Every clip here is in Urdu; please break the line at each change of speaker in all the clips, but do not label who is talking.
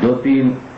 2-3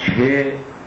6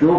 2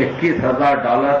$21,000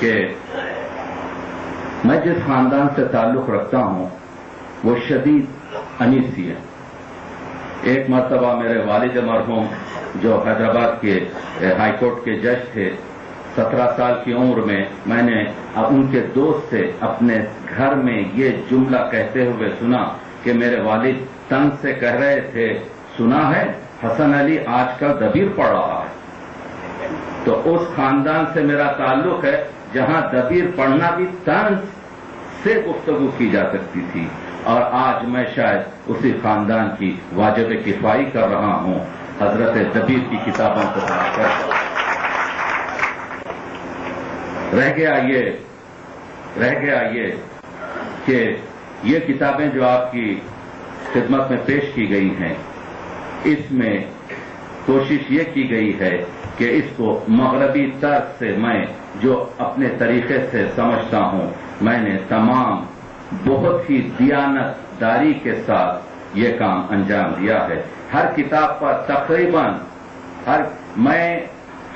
کہ میں جس خاندان سے تعلق رکھتا ہوں وہ شدید انیسی ہے. ایک مرتبہ میرے والد مرحوم جو حیدرآباد کے ہائی کورٹ کے جج تھے، 17 سال کی عمر میں نے ان کے دوست سے اپنے گھر میں یہ جملہ کہتے ہوئے سنا کہ میرے والد تن سے کہہ رہے تھے، سنا ہے حسن علی آج کل دبیر پڑھ رہا ہے. تو اس خاندان سے میرا تعلق ہے جہاں دبیر پڑھنا بھی طنز سے گفتگو کی جا سکتی تھی، اور آج میں شاید اسی خاندان کی واجب کفائی کر رہا ہوں حضرت دبیر کی کتابوں کو پڑھ کر. رہ گیا یہ کہ یہ کتابیں جو آپ کی خدمت میں پیش کی گئی ہیں، اس میں کوشش یہ کی گئی ہے کہ اس کو مغربی طرز سے میں جو اپنے طریقے سے سمجھتا ہوں، میں نے تمام بہت ہی دیانت داری کے ساتھ یہ کام انجام دیا ہے. ہر کتاب پر تقریباً میں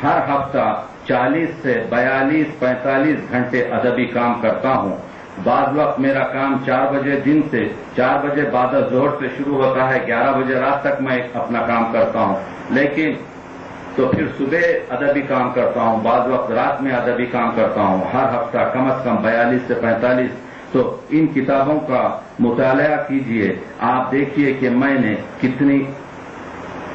ہر ہفتہ 40 سے 42-45 گھنٹے ادبی کام کرتا ہوں. بعض وقت میرا کام 4 بجے دن سے 4 بجے بعد ظہر سے شروع ہوتا ہے، 11 بجے رات تک میں اپنا کام کرتا ہوں. لیکن تو پھر صبح ادبی کام کرتا ہوں، بعض وقت رات میں ادبی کام کرتا ہوں. ہر ہفتہ کم از کم 42 سے 45. تو ان کتابوں کا مطالعہ کیجئے، آپ دیکھیے کہ میں نے کتنی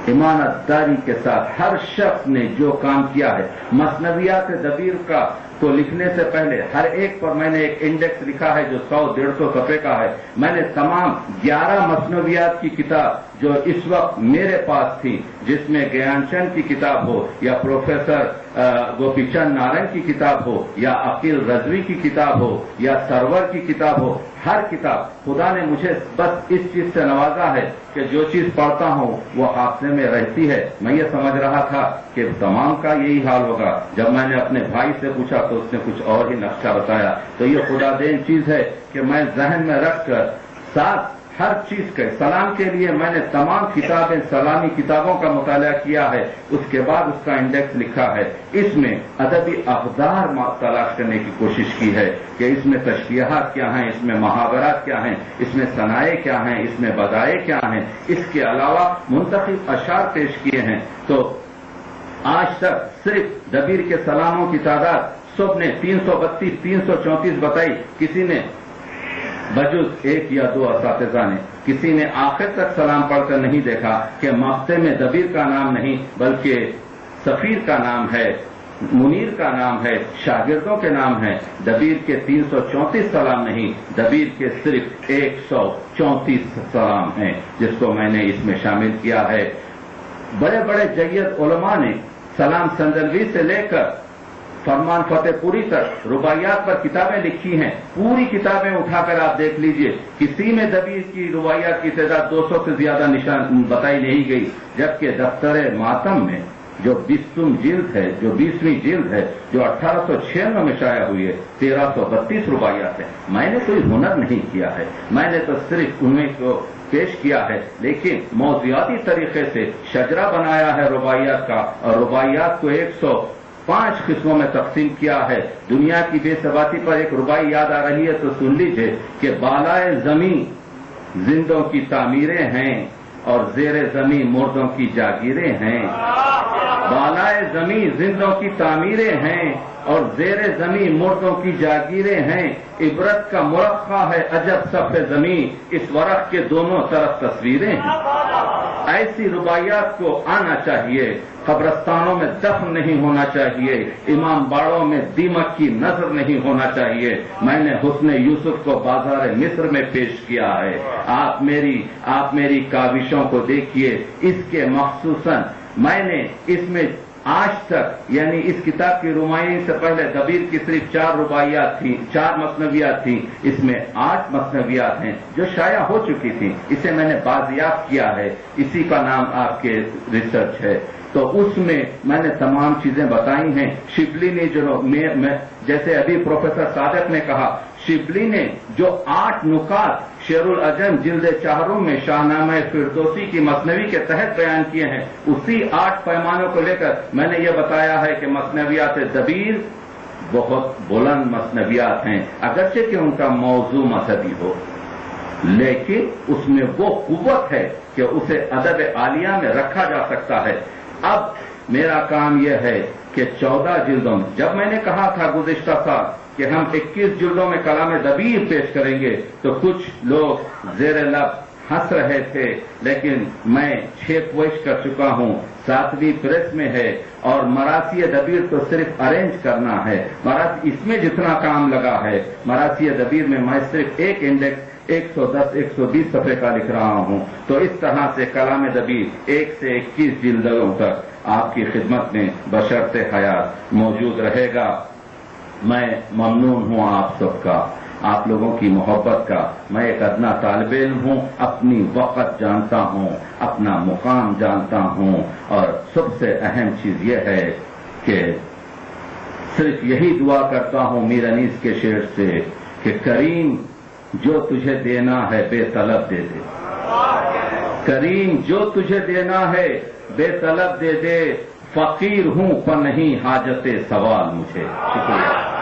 ایمانت داری کے ساتھ ہر شخص نے جو کام کیا ہے. مثنویات دبیر کا کو لکھنے سے پہلے ہر ایک پر میں نے ایک انڈیکس لکھا ہے جو 100-150 صفحے کا ہے. میں نے تمام 11 مثنویات کی کتاب جو اس وقت میرے پاس تھی، جس میں گیان چند کی کتاب ہو یا پروفیسر گوپی چند نارنگ کی کتاب ہو یا عقیل رضوی کی کتاب ہو یا سرور کی کتاب ہو، ہر کتاب خدا نے مجھے بس اس چیز سے نوازا ہے کہ جو چیز پڑھتا ہوں وہ حافظے میں رہتی ہے. میں یہ سمجھ رہا تھا کہ تمام کا یہی حال ہوگا. جب میں نے اپنے بھائی سے پوچھا تو اس نے کچھ اور ہی نقشہ بتایا. تو یہ خدا دین چیز ہے کہ میں ذہن میں رکھ کر ساتھ ہر چیز کے سلام کے لیے میں نے تمام کتابیں سلامی کتابوں کا مطالعہ کیا ہے. اس کے بعد اس کا انڈیکس لکھا ہے. اس میں ادبی اقدار تلاش کرنے کی کوشش کی ہے کہ اس میں تشبیہات کیا ہیں، اس میں محاورات کیا ہیں، اس میں ثنائے کیا ہیں، اس میں بدائے کیا ہیں. اس کے علاوہ منتخب اشعار پیش کیے ہیں. تو آج تک صرف دبیر کے سلاموں کی تعداد سب نے 332-334 بتائی. کسی نے بجز 1 یا 2 اساتذہ نے، کسی نے آخر تک سلام پڑھ کر نہیں دیکھا کہ مقطع میں دبیر کا نام نہیں بلکہ سفیر کا نام ہے، منیر کا نام ہے، شاگردوں کے نام ہے. دبیر کے 334 سلام نہیں، دبیر کے صرف 134 سلام ہیں جس کو میں نے اس میں شامل کیا ہے. بڑے بڑے جید علماء نے سلام سندلوی سے لے کر فرمان فتح پوری تک رباعیات پر کتابیں لکھی ہیں. پوری کتابیں اٹھا کر آپ دیکھ لیجئے، کسی میں دبیر کی رباعیات کی تعداد 200 سے زیادہ نشان بتائی نہیں گئی. جبکہ دفتر ماتم میں جو 20ویں جلد ہے، جو 20ویں جلد ہے، جو 1896 میں شائع ہوئی ہے، 1332 رباعیات ہیں. میں نے کوئی ہنر نہیں کیا ہے، میں نے تو صرف انہیں کو پیش کیا ہے، لیکن موضوعاتی طریقے سے شجرہ بنایا ہے رباعیات کا، اور رباعیات کو 105 قسموں میں تقسیم کیا ہے. دنیا کی بے ثباتی پر ایک رباعی یاد آ رہی ہے تو سن لیجئے کہ بالائے زمین زندوں کی تعمیریں ہیں اور زیر زمین مردوں کی جاگیریں ہیں. بالائے زمین زندوں کی تعمیریں ہیں اور زیر زمین مردوں کی جاگیریں ہیں. عبرت کا مرقع ہے عجب صف زمین، اس ورق کے دونوں طرف تصویریں ہیں. ایسی رباعیات کو آنا چاہیے. قبرستانوں میں دفن نہیں ہونا چاہیے، امام باڑوں میں دیمک کی نظر نہیں ہونا چاہیے. میں نے حسن یوسف کو بازار مصر میں پیش کیا ہے. آپ میری کاوشوں کو دیکھیے. اس کے مخصوصاً میں نے اس میں آج تک، یعنی اس کتاب کی رمائی سے پہلے دبیر کی صرف 4 رباعیات تھیں، 4 مثنویات تھیں. اس میں 8 مثنویات ہیں جو شائع ہو چکی تھیں. اسے میں نے بازیافت کیا ہے، اسی کا نام آپ کے ریسرچ ہے. تو اس میں نے تمام چیزیں بتائی ہیں. شبلی نے جیسے ابھی پروفیسر صادق نے کہا، شبلی نے جو 8 نکات شعر العجم جلد 4 میں شاہنامہ فردوسی کی مثنوی کے تحت بیان کیے ہیں، اسی 8 پیمانوں کو لے کر میں نے یہ بتایا ہے کہ مثنویات دبیر بہت بلند مثنویات ہیں، اگرچہ کہ ان کا موضوع مذہبی ہو، لیکن اس میں وہ قوت ہے کہ اسے ادب عالیہ میں رکھا جا سکتا ہے۔ اب میرا کام یہ ہے کہ 14 جلدوں میں، جب میں نے کہا تھا گزشتہ سال کہ ہم 21 جلدوں میں کلام دبیر پیش کریں گے تو کچھ لوگ زیر لب ہنس رہے تھے، لیکن میں 6 کوشش کر چکا ہوں، 7ویں پریس میں ہے، اور مراثی دبیر تو صرف ارینج کرنا ہے۔ اس میں جتنا کام لگا ہے مراثی دبیر میں میں صرف ایک انڈیکس 110-120 صفحے کا لکھ رہا ہوں۔ تو اس طرح سے کلام دبیر 1 سے 21 جلدوں تک آپ کی خدمت میں بشرط حیات موجود رہے گا۔ میں ممنون ہوں آپ سب کا، آپ لوگوں کی محبت کا۔ میں ایک ادنا طالب علم ہوں، اپنی وقت جانتا ہوں، اپنا مقام جانتا ہوں، اور سب سے اہم چیز یہ ہے کہ صرف یہی دعا کرتا ہوں میر انیس کے شعر سے کہ کریم جو تجھے دینا ہے بے طلب دے دے، کریم جو تجھے دینا ہے بے طلب دے دے، فقیر ہوں پر نہیں حاجت سوال مجھے۔ شکریہ۔